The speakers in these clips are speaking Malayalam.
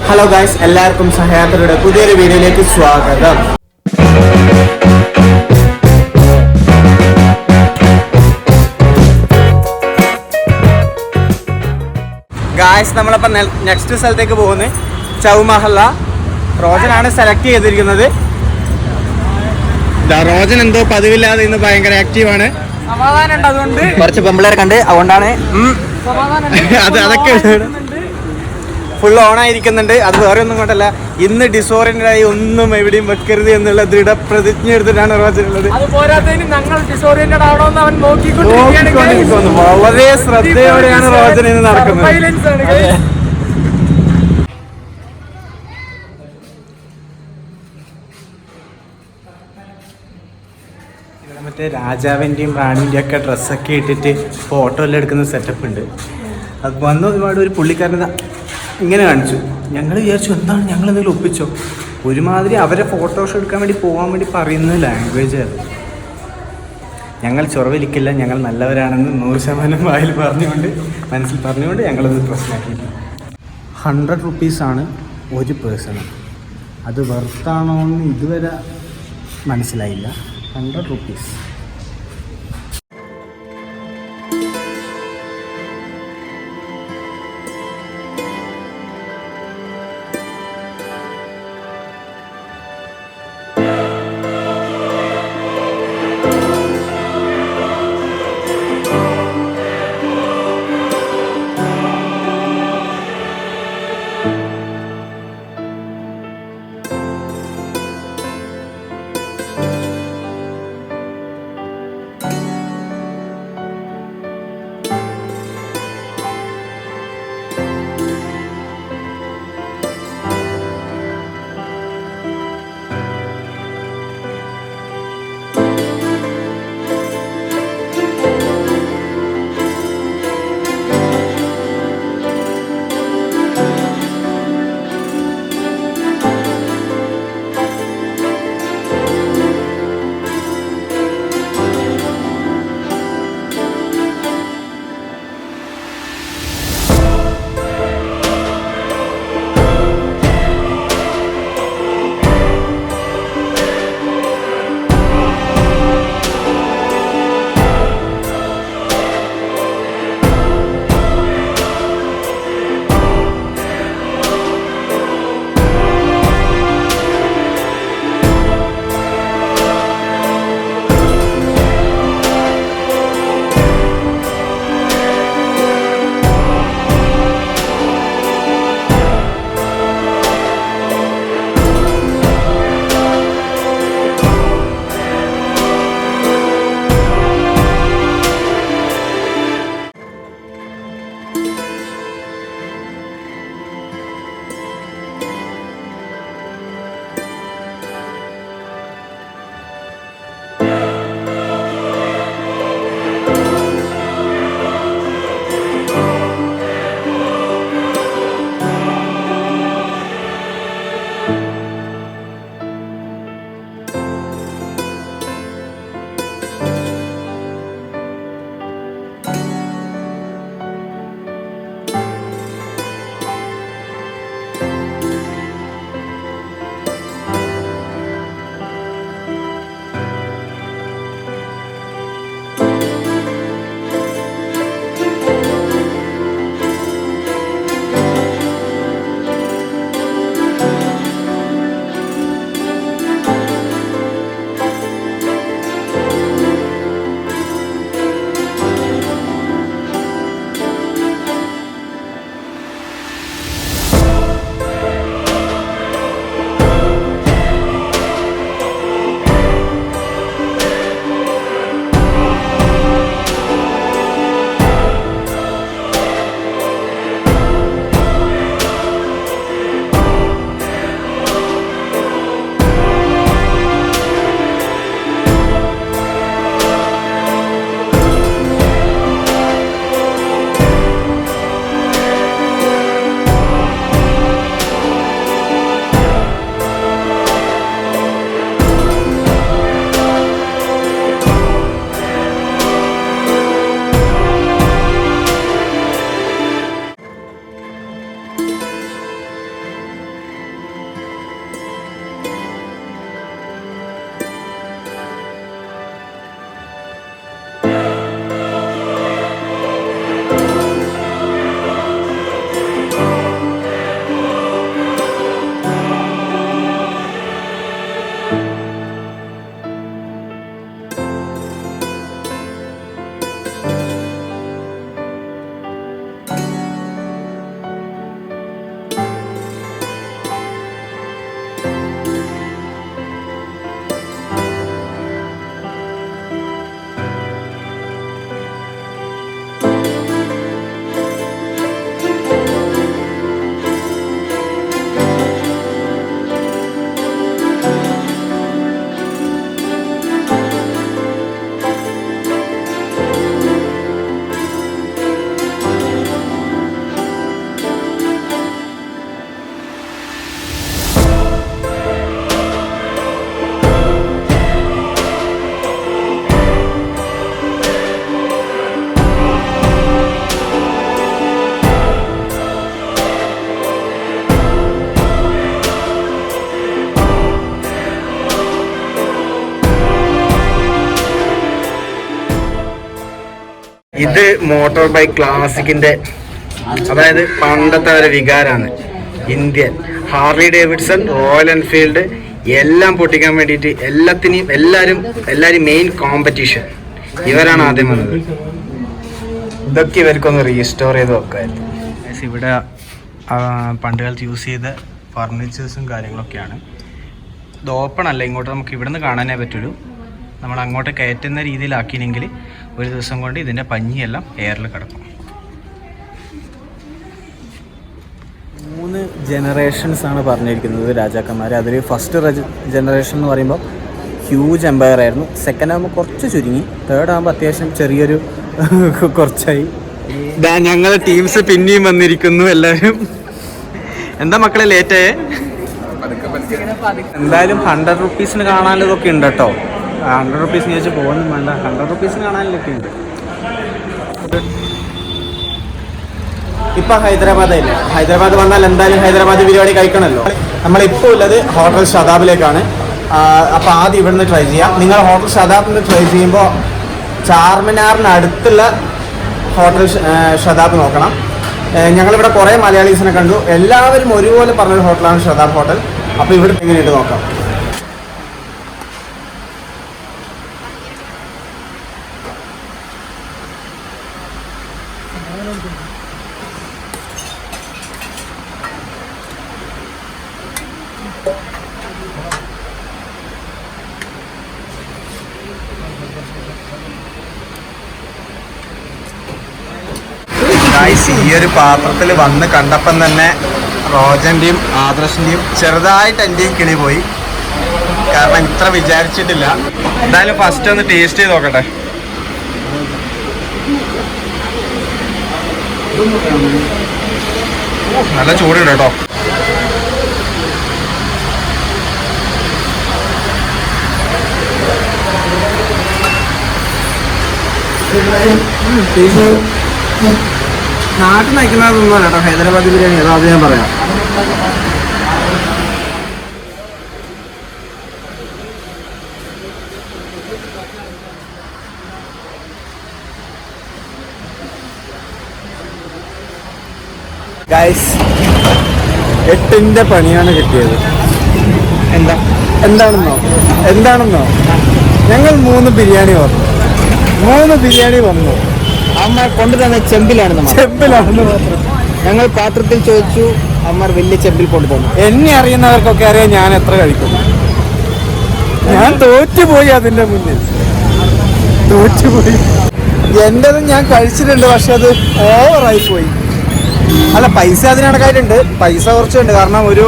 ഹലോ ഗായ്സ്, എല്ലാവർക്കും സഹയാത്രയുടെ പുതിയൊരു വീഡിയോയിലേക്ക് സ്വാഗതം. ഗായ്സ്, നമ്മളിപ്പോൾ നെക്സ്റ്റ് സ്ഥലത്തേക്ക് പോകുന്നത് ചൗമഹല്ല. റോജനാണ് സെലക്ട് ചെയ്തിരിക്കുന്നത്. റോജൻ എന്തോ പതിവില്ലാതെ ഇന്ന് ഭയങ്കര ആക്റ്റീവാണ്. സമാധാനം ഉണ്ട്, അതുകൊണ്ട് കുറച്ച് പെമ്പിളേരെ കണ്ട് അതുകൊണ്ടാണ് അതൊക്കെ ഫുൾ ഓണായിരിക്കുന്നുണ്ട്. അത് വേറെ ഒന്നും കൊണ്ടല്ല, ഇന്ന് ഡിസോറിയന്റായി ഒന്നും എവിടെയും വെക്കരുത് എന്നുള്ള ദൃഢപ്രതിജ്ഞ എടുത്തിട്ടാണ് റോജനുള്ളത്. വളരെ ശ്രദ്ധയോടെയാണ് റോജൻ ഇന്ന് നടക്കുന്നത്. മറ്റേ രാജാവിൻ്റെയും റാണിൻ്റെയും ഒക്കെ ഡ്രസ്സൊക്കെ ഇട്ടിട്ട് ഫോട്ടോ എല്ലാം എടുക്കുന്ന സെറ്റപ്പ് ഉണ്ട്. അത് വന്ന ഒരുപാട് ഒരു പുള്ളിക്കാരൻ ഇങ്ങനെ കാണിച്ചു. ഞങ്ങൾ വിചാരിച്ചു എന്താണ് ഞങ്ങൾ എന്തെങ്കിലും ഒപ്പിച്ചോ. ഒരുമാതിരി അവരെ ഫോട്ടോഷോട്ട് എടുക്കാൻ വേണ്ടി പോകാൻ വേണ്ടി പറയുന്ന ലാംഗ്വേജ് അത്. ഞങ്ങൾ ചൊറവലിക്കില്ല, ഞങ്ങൾ നല്ലവരാണെന്ന് 100% വായിൽ പറഞ്ഞുകൊണ്ട് മനസ്സിൽ പറഞ്ഞുകൊണ്ട് ഞങ്ങളത് പ്രശ്നമാക്കിയില്ല. 100 റുപ്പീസാണ് ഒരു പേഴ്സണ്. അത് വെർത്താണോ എന്ന് ഇതുവരെ മനസ്സിലായില്ല. 100 റുപ്പീസ്. ഇത് മോട്ടോർ ബൈക്ക് ക്ലാസിക്കിന്റെ, അതായത് പണ്ടത്തെ ഒരു വികാരമാണ്. Indian Harley Davidson, royal Enfield എല്ലാം പൊട്ടിക്കാൻ വേണ്ടിയിട്ട് എല്ലാവരും മെയിൻ കോമ്പറ്റീഷൻ ഇവരാണ് ആദ്യം വന്നത്. ഇതൊക്കെ ഇവർക്കൊന്ന് റീസ്റ്റോർ ചെയ്ത് വെക്കായിരുന്നു. ഇവിടെ പണ്ട് കാലത്ത് യൂസ് ചെയ്ത ഫർണിച്ചേഴ്സും കാര്യങ്ങളൊക്കെയാണ്. ഇത് ഓപ്പൺ അല്ല, ഇങ്ങോട്ട് നമുക്ക് ഇവിടുന്ന് കാണാനേ പറ്റുള്ളൂ. നമ്മൾ അങ്ങോട്ട് കയറ്റുന്ന രീതിയിലാക്കിയെങ്കിൽ ഒരു ദിവസം കൊണ്ട് ഇതിൻ്റെ പഞ്ഞിയെല്ലാം എയറിൽ കിടക്കും. 3 ജനറേഷൻസ് ആണ് പറഞ്ഞിരിക്കുന്നത് രാജാക്കന്മാർ. അതിൽ ഫസ്റ്റ് ജനറേഷൻ എന്ന് പറയുമ്പോൾ ഹ്യൂജ് എംപയർ ആയിരുന്നു. സെക്കൻഡ് ആകുമ്പോൾ കുറച്ച് ചുരുങ്ങി. തേർഡ് ആകുമ്പോൾ അത്യാവശ്യം ചെറിയൊരു കുറച്ചായി. ഇതാ ഞങ്ങൾ ടീംസ് പിന്നെയും വന്നിരിക്കുന്നു എല്ലാവരും. എന്താ മക്കളെ ലേറ്റായേ? എന്തായാലും 100 റുപ്പീസിന് കാണാനതൊക്കെ ഉണ്ട് കേട്ടോ. 100 റുപ്പീസിന് ചോദിച്ചാൽ പോകുന്നു വേണ്ട, 100 റുപ്പീസിന് കാണാനൊക്കെ ഉണ്ട്. ഇപ്പം ഹൈദരാബാദായില്ല. ഹൈദരാബാദ് വന്നാൽ എന്തായാലും ഹൈദരാബാദ് ബിരിയാണി കഴിക്കണമല്ലോ. നമ്മളിപ്പോൾ ഉള്ളത് ഹോട്ടൽ ഷതാബിലേക്കാണ്. അപ്പോൾ ആദ്യം ഇവിടുന്ന് ട്രൈ ചെയ്യാം. നിങ്ങൾ ഹോട്ടൽ ഷതാബിൽ നിന്ന് ട്രൈ ചെയ്യുമ്പോൾ ചാർമിനാറിന് അടുത്തുള്ള ഹോട്ടൽ ഷതാബ് നോക്കണം. ഞങ്ങളിവിടെ കുറേ മലയാളീസിനെ കണ്ടു. എല്ലാവരും ഒരുപോലെ പറഞ്ഞൊരു ഹോട്ടലാണ് ഷതാബ് ഹോട്ടൽ. അപ്പോൾ ഇവിടെ എങ്ങനെയുണ്ട് നോക്കാം. ഈ ഒരു പാത്രത്തിൽ വന്ന് കണ്ടപ്പം തന്നെ റോജന്റെയും ആദർശിന്റെയും ചെറുതായിട്ട് എന്റെയും കിളി പോയി. കാരണം ഇത്ര വിചാരിച്ചിട്ടില്ല. എന്തായാലും ഫസ്റ്റ് ഒന്ന് ടേസ്റ്റ് ചെയ്ത് നോക്കട്ടെ. നല്ല ചൂടുണ്ട് കേട്ടോ. നാട്ടിൽ നയിക്കുന്നതൊന്നും കേട്ടോ ഹൈദരാബാദ് ബിരിയാണി. അത് ഞാൻ പറയാം. ഗൈസ് 8ന്റെ പണിയാണ് കിട്ടിയത്. എന്താണെന്നോ ഞങ്ങൾ 3 ബിരിയാണി വന്നു. അമ്മ കൊണ്ടുതന്ന ചെമ്പിലാണെന്ന് മാത്രം. ഞങ്ങൾ പാത്രത്തിൽ ചോദിച്ചു, അമ്മ വലിയ ചെമ്പിൽ കൊണ്ടുതന്നു. എന്നെ അറിയുന്നവർക്കൊക്കെ അറിയാം ഞാൻ എത്ര കഴിക്കും. ഞാൻ തോറ്റുപോയി, അതിന്റെ മുന്നിൽ തോറ്റുപോയി. എന്റേതും ഞാൻ കഴിച്ചിട്ടുണ്ട്, പക്ഷെ അത് ഓവറായി പോയി. അല്ല, പൈസ അതിനടക്കായിട്ടുണ്ട്. പൈസ കുറച്ചുണ്ട്. കാരണം ഒരു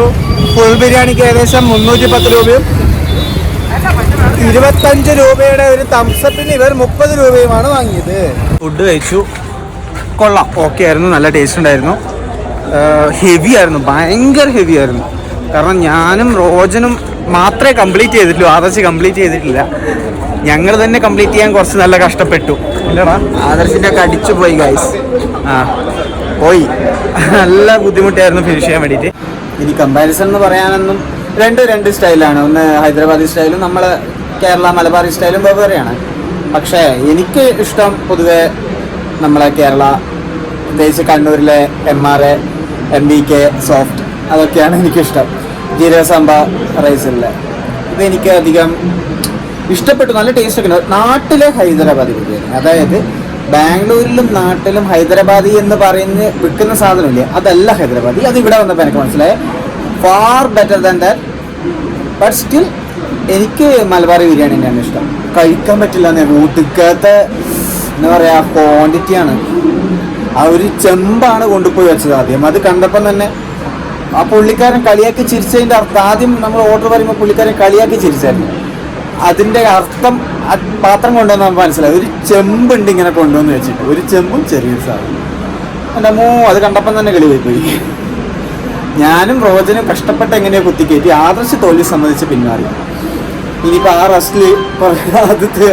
ഫുൾ ബിരിയാണിക്ക് ഏകദേശം 310 രൂപയും 25 രൂപയുടെ ഒരു തംസപ്പിന് ഇവർ 30 രൂപയുമാണ് വാങ്ങിയത്. ഫുഡ് കഴിച്ചു, കൊള്ളാം, ഓക്കെ ആയിരുന്നു, നല്ല ടേസ്റ്റ് ഉണ്ടായിരുന്നു. ഹെവി ആയിരുന്നു, ഭയങ്കര ഹെവി ആയിരുന്നു. കാരണം ഞാനും റോജനും മാത്രമേ കംപ്ലീറ്റ് ചെയ്തിട്ടുള്ളൂ, ആദർശ് കംപ്ലീറ്റ് ചെയ്തിട്ടില്ല. ഞങ്ങൾ തന്നെ കംപ്ലീറ്റ് ചെയ്യാൻ കുറച്ച് നല്ല കഷ്ടപ്പെട്ടു. ഇല്ലടാ, ആദർശിന്റെ ഒക്കെ അടിച്ചു പോയി ഗൈസ്. പോയി, നല്ല ബുദ്ധിമുട്ടായിരുന്നു ഫിനിഷ് ചെയ്യാൻ വേണ്ടിയിട്ട്. ഇനി കമ്പാരിസൺ എന്ന് പറയാനൊന്നും രണ്ട് സ്റ്റൈലാണ്. ഒന്ന് ഹൈദരാബാദി സ്റ്റൈലും നമ്മൾ കേരള മലബാറി സ്റ്റൈലും വെവ്വേറെയാണ്. പക്ഷേ എനിക്ക് ഇഷ്ടം പൊതുവെ നമ്മളെ കേരള, പ്രത്യേകിച്ച് കണ്ണൂരിലെ MRA, MBK സോഫ്റ്റ്, അതൊക്കെയാണ് എനിക്കിഷ്ടം. ജീരക സാമ്പ റൈസിലെ ഇതെനിക്ക് അധികം ഇഷ്ടപ്പെട്ടു. നല്ല ടേസ്റ്റ് ഒക്കെ ഉണ്ട്. നാട്ടിലെ ഹൈദരാബാദി ബിരിയാണി, അതായത് ബാംഗ്ലൂരിലും നാട്ടിലും ഹൈദരാബാദി എന്ന് പറയുന്ന വിൽക്കുന്ന സാധനമില്ലേ, അതല്ല ഹൈദരാബാദി. അത് ഇവിടെ വന്നപ്പോൾ എനിക്ക് മനസ്സിലായി. Far better than that. But still എനിക്ക് മലബാറി ബിരിയാണി തന്നെയാണ് ഇഷ്ടം. കഴിക്കാൻ പറ്റില്ല ഒടുക്കത്തെ എന്താ പറയുക ക്വാണ്ടിറ്റിയാണ്. ആ ഒരു ചെമ്പാണ് കൊണ്ടുപോയി വെച്ചത് ആദ്യം. അത് കണ്ടപ്പം തന്നെ ആ പുള്ളിക്കാരൻ കളിയാക്കി ചിരിച്ചതിൻ്റെ അർത്ഥം, ആദ്യം നമ്മൾ ഓർഡർ പറയുമ്പോൾ പുള്ളിക്കാരൻ കളിയാക്കി ചിരിച്ചായിരുന്നു. അതിൻ്റെ അർത്ഥം ആ പാത്രം കൊണ്ടുവന്ന് നമുക്ക് മനസ്സിലായി. ഒരു ചെമ്പുണ്ട് ഇങ്ങനെ കൊണ്ടുവന്ന് വെച്ചിട്ട്, ഒരു ചെമ്പും ചെറിയൊരു സാധനം. എൻ്റെ അത് കണ്ടപ്പം തന്നെ കളി പോയി. ഞാനും റോജനും കഷ്ടപ്പെട്ട് എങ്ങനെയോ കുത്തിക്കയറ്റി. ആദർശ് തോൽവി സംബന്ധിച്ച് പിന്മാറി. ഇനിയിപ്പോൾ ആ റെസ്റ്റിൽ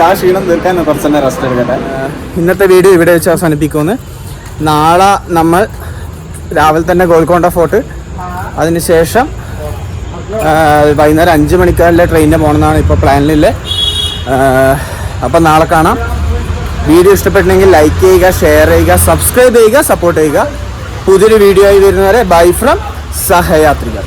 ആ ക്ഷീണം തീർക്കാൻ കുറച്ച് തന്നെ റെസ്റ്റ് എടുക്കട്ടെ. ഇന്നത്തെ വീഡിയോ ഇവിടെ വെച്ച് അവസാനിപ്പിക്കുമെന്ന്. നാളെ നമ്മൾ രാവിലെ തന്നെ ഗോൽക്കൊണ്ട ഫോർട്ട്, അതിനുശേഷം വൈകുന്നേരം 5 മണിക്കാരിലെ ട്രെയിനിന് പോകണമെന്നാണ് ഇപ്പോൾ പ്ലാനിലെ. അപ്പം നാളെ കാണാം. വീഡിയോ ഇഷ്ടപ്പെട്ടെങ്കിൽ ലൈക്ക് ചെയ്യുക, ഷെയർ ചെയ്യുക, സബ്സ്ക്രൈബ് ചെയ്യുക, സപ്പോർട്ട് ചെയ്യുക. പുതിയൊരു വീഡിയോ ആയി വരുന്നവരെ ബൈ ഫ്രം സഹയാത്രികർ.